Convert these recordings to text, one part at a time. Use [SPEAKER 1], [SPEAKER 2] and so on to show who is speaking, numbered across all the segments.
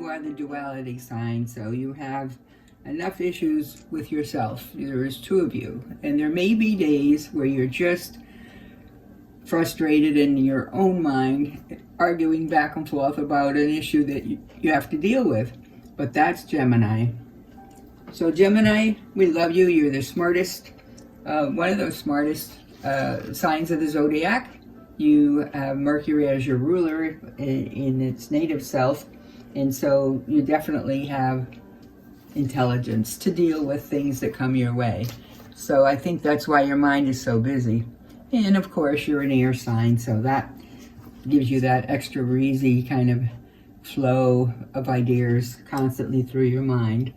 [SPEAKER 1] you are the duality sign, so you have enough issues with yourself. There is two of you, and there may be days where you're just frustrated in your own mind, arguing back and forth about an issue that you have to deal with. But that's Gemini. So Gemini, we love you. You're the smartest, one of those smartest signs of the zodiac. You have Mercury as your ruler in its native self, and so you definitely have intelligence to deal with things that come your way. So I think that's why your mind is so busy. And of course, you're an air sign, so that gives you that extra breezy kind of flow of ideas constantly through your mind.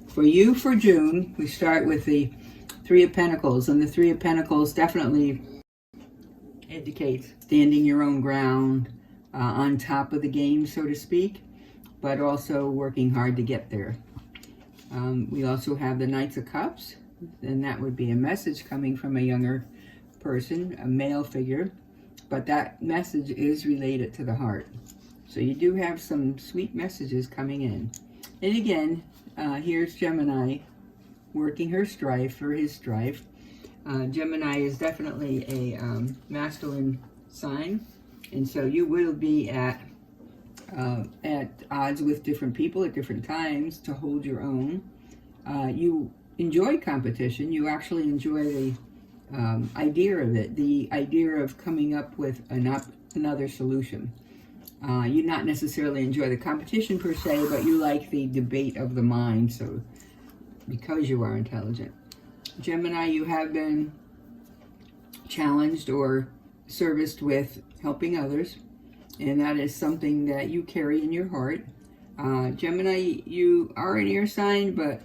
[SPEAKER 1] For you, for June, we start with the Three of Pentacles, and the Three of Pentacles definitely indicates standing your own ground, on top of the game, so to speak, but also working hard to get there. We also have the Knights of Cups, and that would be a message coming from a younger person, a male figure, but that message is related to the heart. So you do have some sweet messages coming in. And again, here's Gemini working her strife, or his strife. Gemini is definitely a masculine sign, and so you will be at odds with different people at different times to hold your own. You enjoy competition. You actually enjoy the idea of it, the idea of coming up with another solution. You not necessarily enjoy the competition per se, but you like the debate of the mind, so because you are intelligent. Gemini, you have been challenged or serviced with helping others, and that is something that you carry in your heart. Gemini, you are an air sign, but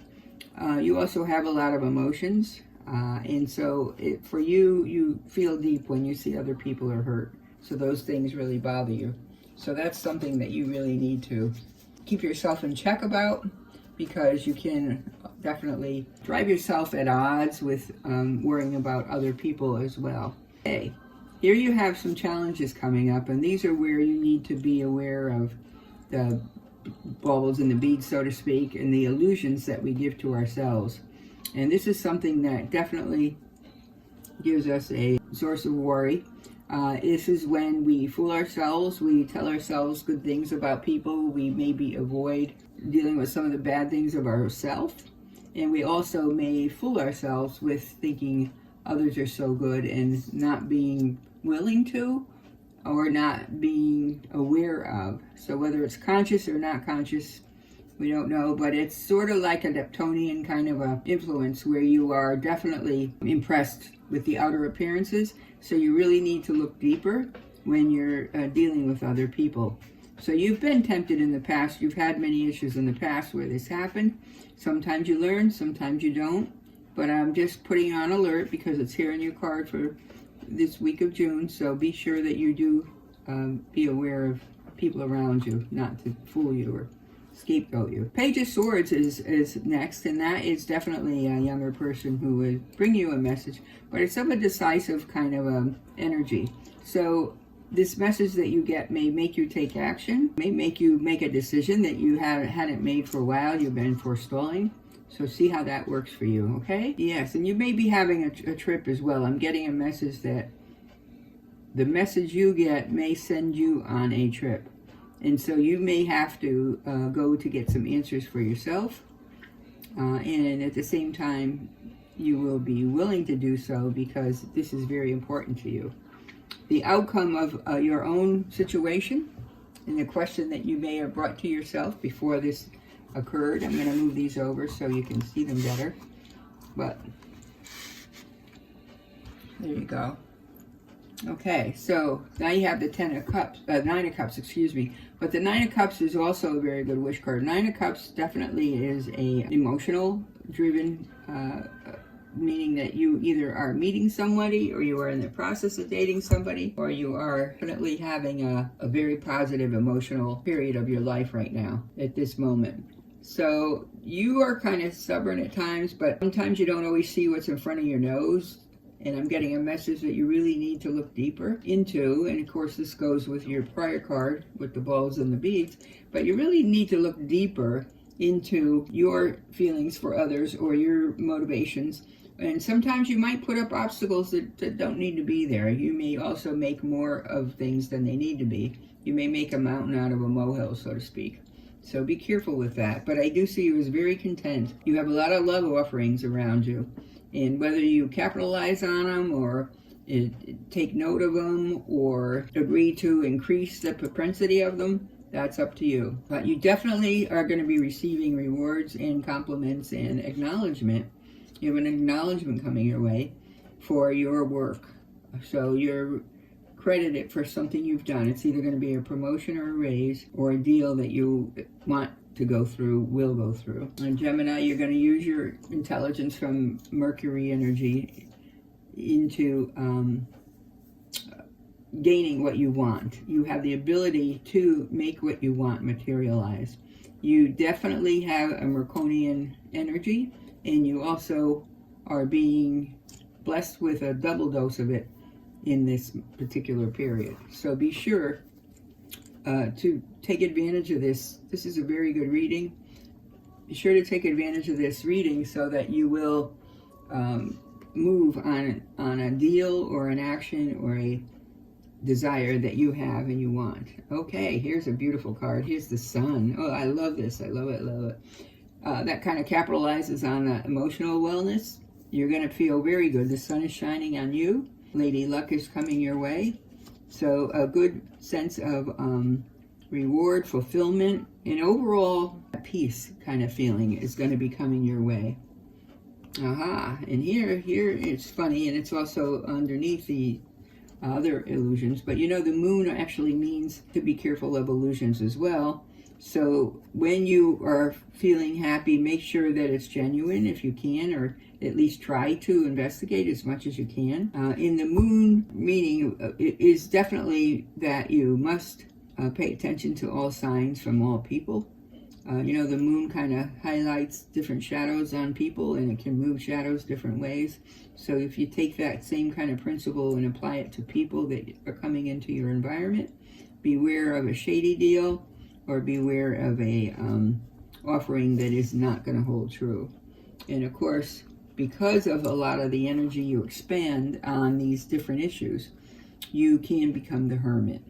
[SPEAKER 1] you also have a lot of emotions, and so for you, you feel deep when you see other people are hurt, so those things really bother you. So that's something that you really need to keep yourself in check about, because you can definitely drive yourself at odds with worrying about other people as well. Okay, here you have some challenges coming up, and these are where you need to be aware of the baubles and the beads, so to speak, and the illusions that we give to ourselves. And this is something that definitely gives us a source of worry. This is when we fool ourselves, we tell ourselves good things about people, we maybe avoid dealing with some of the bad things of ourselves, and we also may fool ourselves with thinking others are so good and not being willing to, or not being aware of. So whether it's conscious or not conscious, we don't know, but it's sort of like a Neptunian kind of a influence where you are definitely impressed with the outer appearances. So you really need to look deeper when you're dealing with other people. So you've been tempted in the past. You've had many issues in the past where this happened. Sometimes you learn, sometimes you don't. But I'm just putting you on alert because it's here in your card for this week of June. So be sure that you do be aware of people around you, not to fool you or scapegoat you. Page of Swords is next, and that is definitely a younger person who would bring you a message, but it's of a decisive kind of energy. So this message that you get may make you take action, may make you make a decision that you hadn't made for a while, you've been forestalling. So see how that works for you, okay? Yes, and you may be having a trip as well. I'm getting a message that the message you get may send you on a trip. And so you may have to go to get some answers for yourself. And at the same time, you will be willing to do so because this is very important to you. The outcome of your own situation and the question that you may have brought to yourself before this occurred. I'm going to move these over so you can see them better. But there you go. Okay, so now you have the Nine of Cups, excuse me. But the Nine of Cups is also a very good wish card. Nine of Cups definitely is a emotional driven, meaning that you either are meeting somebody, or you are in the process of dating somebody, or you are definitely having a very positive emotional period of your life right now at this moment. So you are kind of stubborn at times, but sometimes you don't always see what's in front of your nose. And I'm getting a message that you really need to look deeper into, and of course this goes with your prior card with the balls and the beads, but you really need to look deeper into your feelings for others or your motivations. And sometimes you might put up obstacles that don't need to be there. You may also make more of things than they need to be. You may make a mountain out of a molehill, so to speak. So be careful with that. But I do see you as very content. You have a lot of love offerings around you. And whether you capitalize on them or take note of them or agree to increase the propensity of them, that's up to you. But you definitely are going to be receiving rewards and compliments and acknowledgement. You have an acknowledgement coming your way for your work. So you're credited for something you've done. It's either going to be a promotion or a raise or a deal that you want to go through, will go through. And Gemini, you're going to use your intelligence from Mercury energy into gaining what you want. You have the ability to make what you want materialize. You definitely have a Mercurian energy, and you also are being blessed with a double dose of it in this particular period. So be sure to take advantage of this. This is a very good reading. Be sure to take advantage of this reading so that you will move on a deal or an action or a desire that you have and you want. Okay, here's a beautiful card. Here's the sun. Oh, I love this. I love it. Love it. That kind of capitalizes on emotional wellness. You're going to feel very good. The sun is shining on you. Lady Luck is coming your way. So a good sense of reward, fulfillment, and overall peace kind of feeling is going to be coming your way. Aha, and here it's funny, and it's also underneath the other illusions, but you know the moon actually means to be careful of illusions as well. So when you are feeling happy, make sure that it's genuine if you can, or at least try to investigate as much as you can. In the moon meaning, it is definitely that you must pay attention to all signs from all people. You know, the moon kind of highlights different shadows on people, and it can move shadows different ways. So if you take that same kind of principle and apply it to people that are coming into your environment, beware of a shady deal, or beware of a offering that is not going to hold true. And of course, because of a lot of the energy you expand on these different issues, you can become the hermit.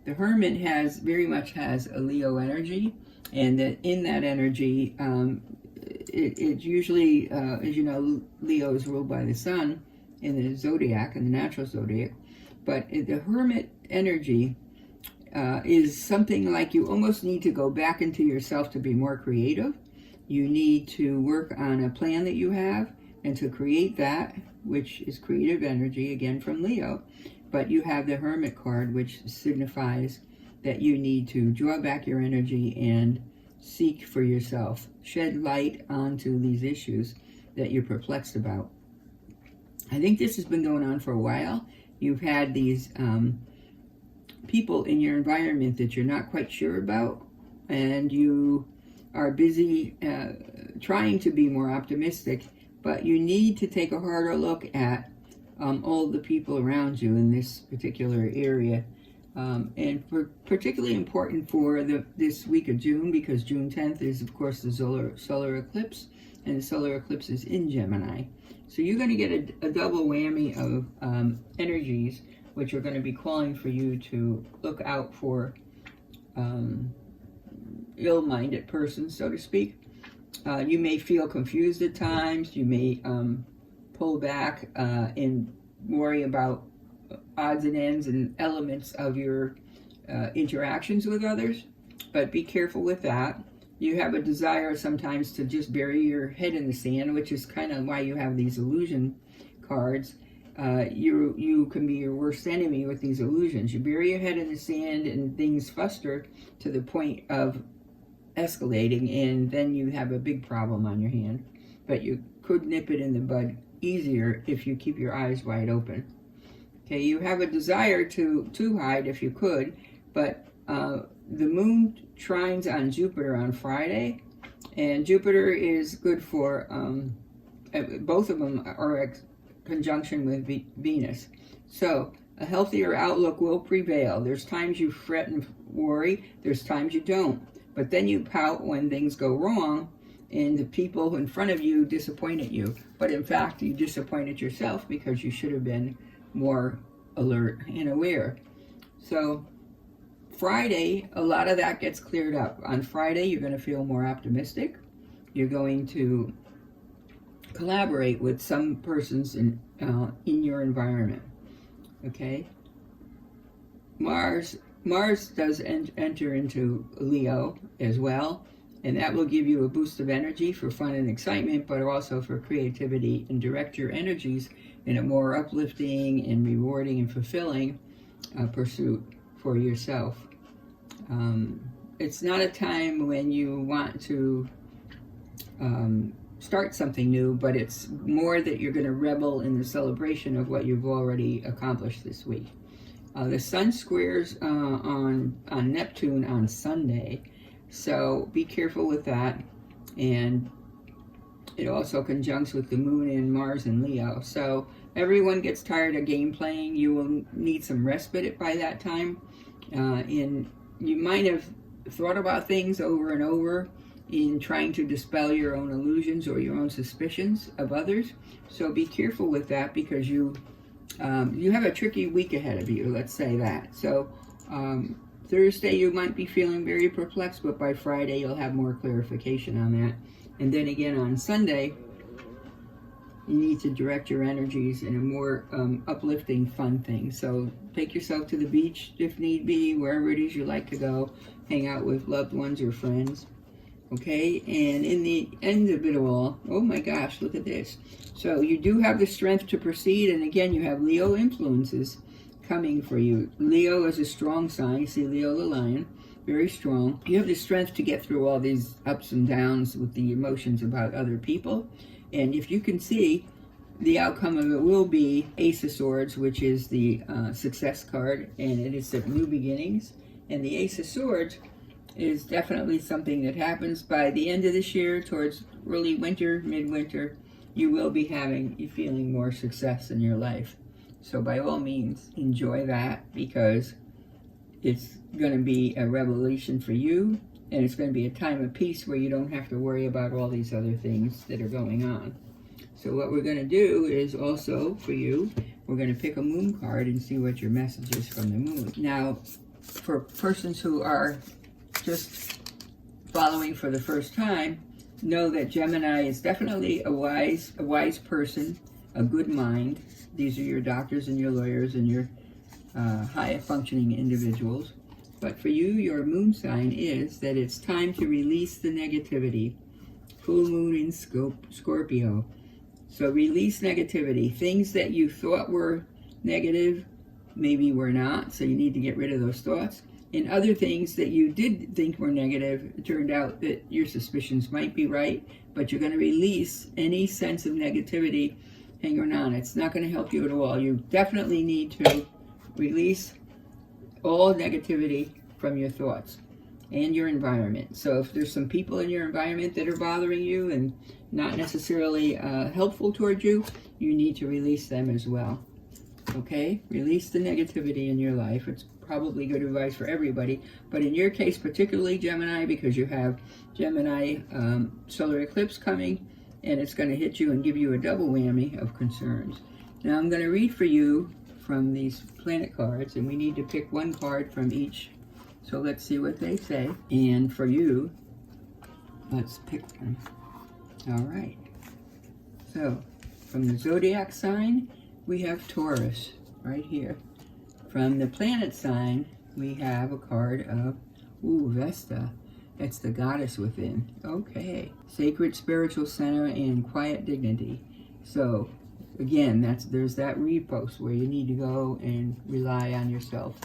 [SPEAKER 1] The hermit very much has a Leo energy, and that in that energy, it's usually, as you know, Leo is ruled by the sun in the zodiac, in the natural zodiac, but the hermit energy is something like you almost need to go back into yourself to be more creative. You need to work on a plan that you have and to create that, which is creative energy, again from Leo. But you have the Hermit card, which signifies that you need to draw back your energy and seek for yourself. Shed light onto these issues that you're perplexed about. I think this has been going on for a while. You've had these people in your environment that you're not quite sure about, and you are busy trying to be more optimistic, but you need to take a harder look at all the people around you in this particular area. And particularly important for this week of June, because June 10th is, of course, the solar eclipse, and the solar eclipse is in Gemini. So you're going to get a double whammy of energies, which are going to be calling for you to look out for ill-minded persons, so to speak. You may feel confused at times. You may pull back and worry about odds and ends and elements of your interactions with others, but be careful with that. You have a desire sometimes to just bury your head in the sand, which is kind of why you have these illusion cards. You can be your worst enemy with these illusions. You bury your head in the sand and things fester to the point of escalating, and then you have a big problem on your hand. But you could nip it in the bud easier if you keep your eyes wide open. Okay, you have a desire to hide if you could, but the moon trines on Jupiter on Friday, and Jupiter is good for, both of them are conjunction with Venus. So a healthier outlook will prevail. There's times you fret and worry. There's times you don't. But then you pout when things go wrong and the people in front of you disappointed you. But in fact, you disappointed yourself because you should have been more alert and aware. So Friday, a lot of that gets cleared up. On Friday, you're going to feel more optimistic. You're going to collaborate with some persons in your environment. Okay? Mars does enter into Leo as well, and that will give you a boost of energy for fun and excitement, but also for creativity, and direct your energies in a more uplifting and rewarding and fulfilling pursuit for yourself. It's not a time when you want to start something new, but it's more that you're going to revel in the celebration of what you've already accomplished this week. The sun squares on Neptune on Sunday, so be careful with that. And it also conjuncts with the moon and Mars and Leo. So everyone gets tired of game playing. You will need some respite by that time. And you might have thought about things over and over in trying to dispel your own illusions or your own suspicions of others. So be careful with that, because you have a tricky week ahead of you, let's say that. So Thursday you might be feeling very perplexed, but by Friday you'll have more clarification on that. And then again on Sunday, you need to direct your energies in a more uplifting, fun thing. So take yourself to the beach if need be, wherever it is you like to go. Hang out with loved ones or friends. Okay, and in the end of it all, oh my gosh, look at this. So you do have the strength to proceed, and again, you have Leo influences coming for you. Leo is a strong sign. You see Leo the lion, very strong. You have the strength to get through all these ups and downs with the emotions about other people. And if you can see, the outcome of it will be Ace of Swords, which is the success card, and it is the new beginnings. And the Ace of Swords is definitely something that happens by the end of this year, towards early winter, midwinter. You will be feeling more success in your life. So by all means, enjoy that, because it's going to be a revelation for you, and it's going to be a time of peace where you don't have to worry about all these other things that are going on. So what we're going to do is also, for you, we're going to pick a moon card and see what your message is from the moon. Now, for persons who are just following for the first time, know that Gemini is definitely a wise person, a good mind. These are your doctors and your lawyers and your high functioning individuals. But for you, your moon sign is that it's time to release the negativity. Full moon in Scorpio. So release negativity. Things that you thought were negative, maybe were not. So you need to get rid of those thoughts. And other things that you did think were negative, it turned out that your suspicions might be right, but you're going to release any sense of negativity hanging on. It's not going to help you at all. You definitely need to release all negativity from your thoughts and your environment. So if there's some people in your environment that are bothering you and not necessarily helpful towards you, you need to release them as well. Okay? Release the negativity in your life. It's probably good advice for everybody, but in your case, particularly Gemini, because you have Gemini solar eclipse coming, and it's going to hit you and give you a double whammy of concerns. Now I'm going to read for you from these planet cards, and we need to pick one card from each. So let's see what they say. And for you, let's pick one. All right. So from the zodiac sign, we have Taurus right here. From the planet sign, we have a card of, Vesta. It's the goddess within. Okay. Sacred spiritual center and quiet dignity. So, again, there's that repost where you need to go and rely on yourself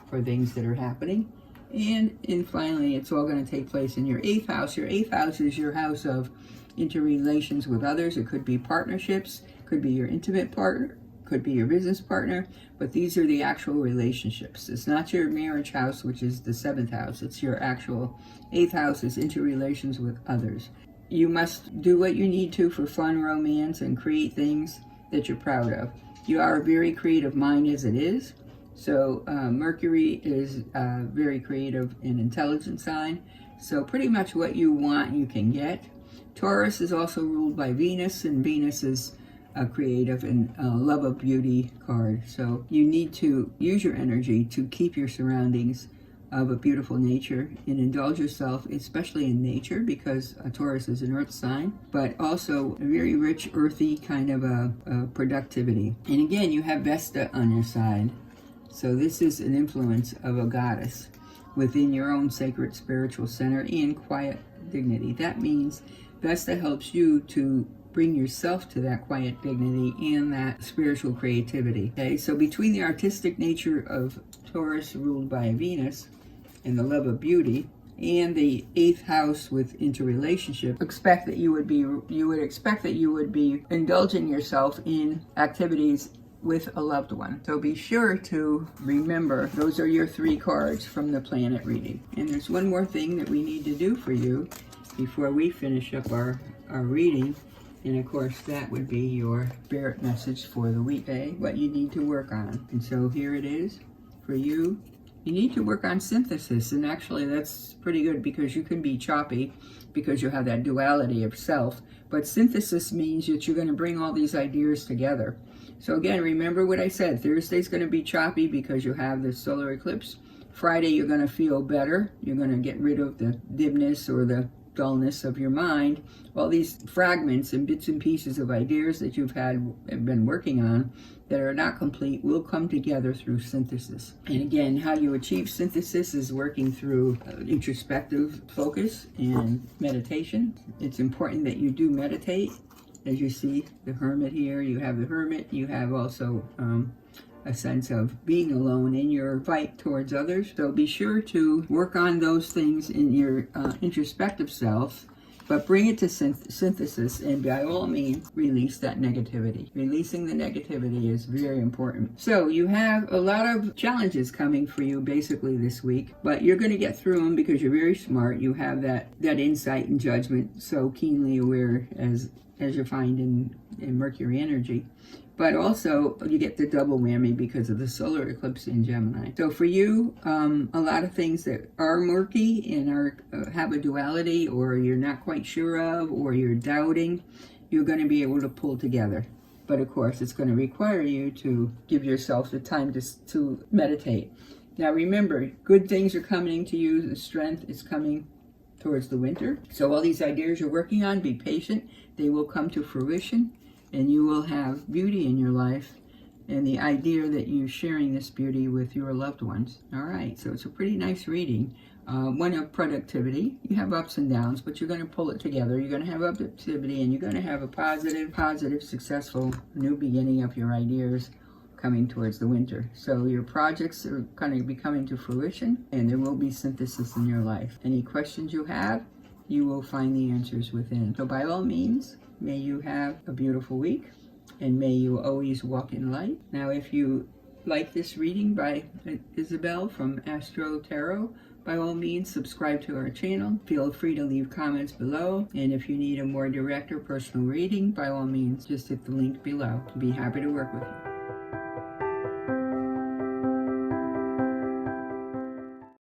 [SPEAKER 1] for things that are happening. And finally, it's all going to take place in your 8th house. Your 8th house is your house of interrelations with others. It could be partnerships, could be your intimate partner, could be your business partner, but these are the actual relationships. It's not your marriage house, which is the 7th house. It's your actual 8th house is interrelations with others. You must do what you need to for fun, romance, and create things that you're proud of. You are a very creative mind as it is. So Mercury is a very creative and intelligent sign. So pretty much what you want, you can get. Taurus is also ruled by Venus, and Venus is a creative and love of beauty card. So you need to use your energy to keep your surroundings of a beautiful nature and indulge yourself, especially in nature, because Taurus is an earth sign, but also a very rich, earthy kind of a productivity. And again, you have Vesta on your side. So this is an influence of a goddess within your own sacred spiritual center and quiet dignity. That means Vesta helps you to bring yourself to that quiet dignity and that spiritual creativity. Okay, so between the artistic nature of Taurus ruled by Venus and the love of beauty, and the 8th house with interrelationship, you would expect that you would be indulging yourself in activities with a loved one. So be sure to remember those are your 3 cards from the planet reading. And there's one more thing that we need to do for you before we finish up our reading. And of course, that would be your spirit message for the week, okay? What you need to work on. And so here it is for you. You need to work on synthesis. And actually, that's pretty good because you can be choppy because you have that duality of self. But synthesis means that you're going to bring all these ideas together. So again, remember what I said. Thursday's going to be choppy because you have the solar eclipse. Friday, you're going to feel better. You're going to get rid of the dimness or the dullness of your mind. All these fragments and bits and pieces of ideas that you've been working on that are not complete will come together through synthesis. And again, how you achieve synthesis is working through introspective focus and meditation. It's important that you do meditate. As you see the Hermit here, you have the Hermit, you have also a sense of being alone in your fight towards others. So be sure to work on those things in your introspective self, but bring it to synthesis, and by all means, release that negativity. Releasing the negativity is very important. So you have a lot of challenges coming for you basically this week, but you're going to get through them because you're very smart. You have that insight and judgment, so keenly aware as you find in Mercury energy. But also, you get the double whammy because of the solar eclipse in Gemini. So for you, a lot of things that are murky and have a duality, or you're not quite sure of, or you're doubting, you're going to be able to pull together. But of course, it's going to require you to give yourself the time to meditate. Now remember, good things are coming to you. The strength is coming towards the winter. So all these ideas you're working on, be patient. They will come to fruition. And you will have beauty in your life, and the idea that you're sharing this beauty with your loved ones. All right, so it's a pretty nice reading. One of productivity. You have ups and downs, but you're going to pull it together. You're going to have productivity, and you're going to have a positive, successful new beginning of your ideas coming towards the winter. So your projects are going to be coming to fruition, and there will be synthesis in your life. Any questions you have, you will find the answers within. So by all means, may you have a beautiful week, and may you always walk in light. Now, if you like this reading by Isabel from Astro Tarot, by all means, subscribe to our channel. Feel free to leave comments below. And if you need a more direct or personal reading, by all means, just hit the link below. I'd be happy to work with you.